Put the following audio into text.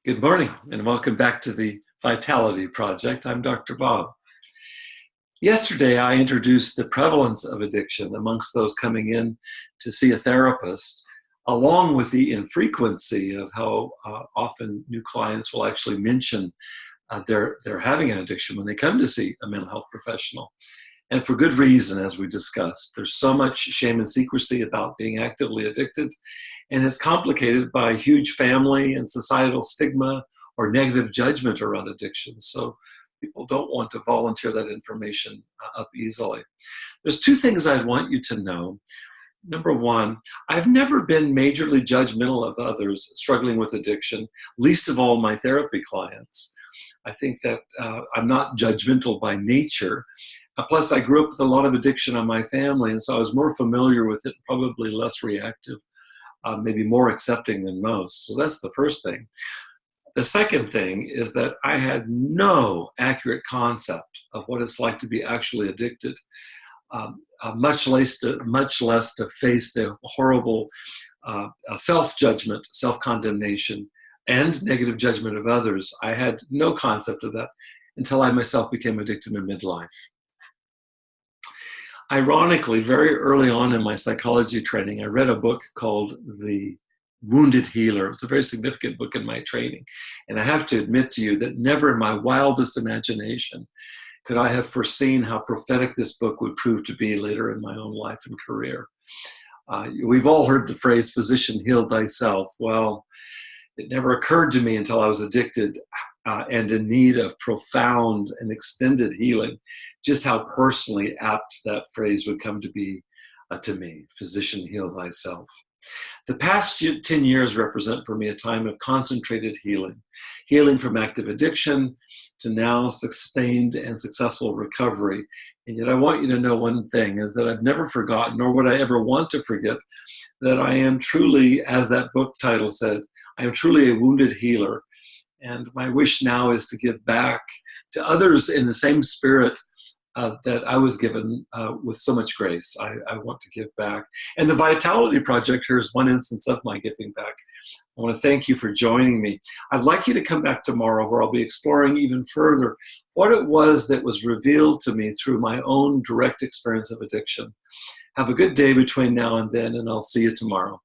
Good morning and welcome back to the Vitality Project. I'm Dr. Bob. Yesterday, I introduced the prevalence of addiction amongst those coming in to see a therapist, along with the infrequency of how often new clients will actually mention they're having an addiction when they come to see a mental health professional. And for good reason, as we discussed. There's so much shame and secrecy about being actively addicted, and it's complicated by huge family and societal stigma or negative judgment around addiction. So people don't want to volunteer that information up easily. There's two things I'd want you to know. Number one, I've never been majorly judgmental of others struggling with addiction, least of all my therapy clients. I think that I'm not judgmental by nature. Plus, I grew up with a lot of addiction in my family, and so I was more familiar with it, probably less reactive, maybe more accepting than most. So that's the first thing. The second thing is that I had no accurate concept of what it's like to be actually addicted, much less to face the horrible self-judgment, self-condemnation, and negative judgment of others. I had no concept of that until I myself became addicted in midlife. Ironically, very early on in my psychology training, I read a book called The Wounded Healer. It's a very significant book in my training. And I have to admit to you that never in my wildest imagination could I have foreseen how prophetic this book would prove to be later in my own life and career. We've all heard the phrase, physician, heal thyself. Well, it never occurred to me until I was addicted and in need of profound and extended healing, just how personally apt that phrase would come to be to me, physician, heal thyself. The past 10 years represent for me a time of concentrated healing, healing from active addiction to now sustained and successful recovery. And yet I want you to know one thing, is that I've never forgotten, nor would I ever want to forget, that I am truly, as that book title said, I am truly a wounded healer. And my wish now is to give back to others in the same spirit that I was given with so much grace. I want to give back. And the Vitality Project here is one instance of my giving back. I want to thank you for joining me. I'd like you to come back tomorrow where I'll be exploring even further what it was that was revealed to me through my own direct experience of addiction. Have a good day between now and then, and I'll see you tomorrow.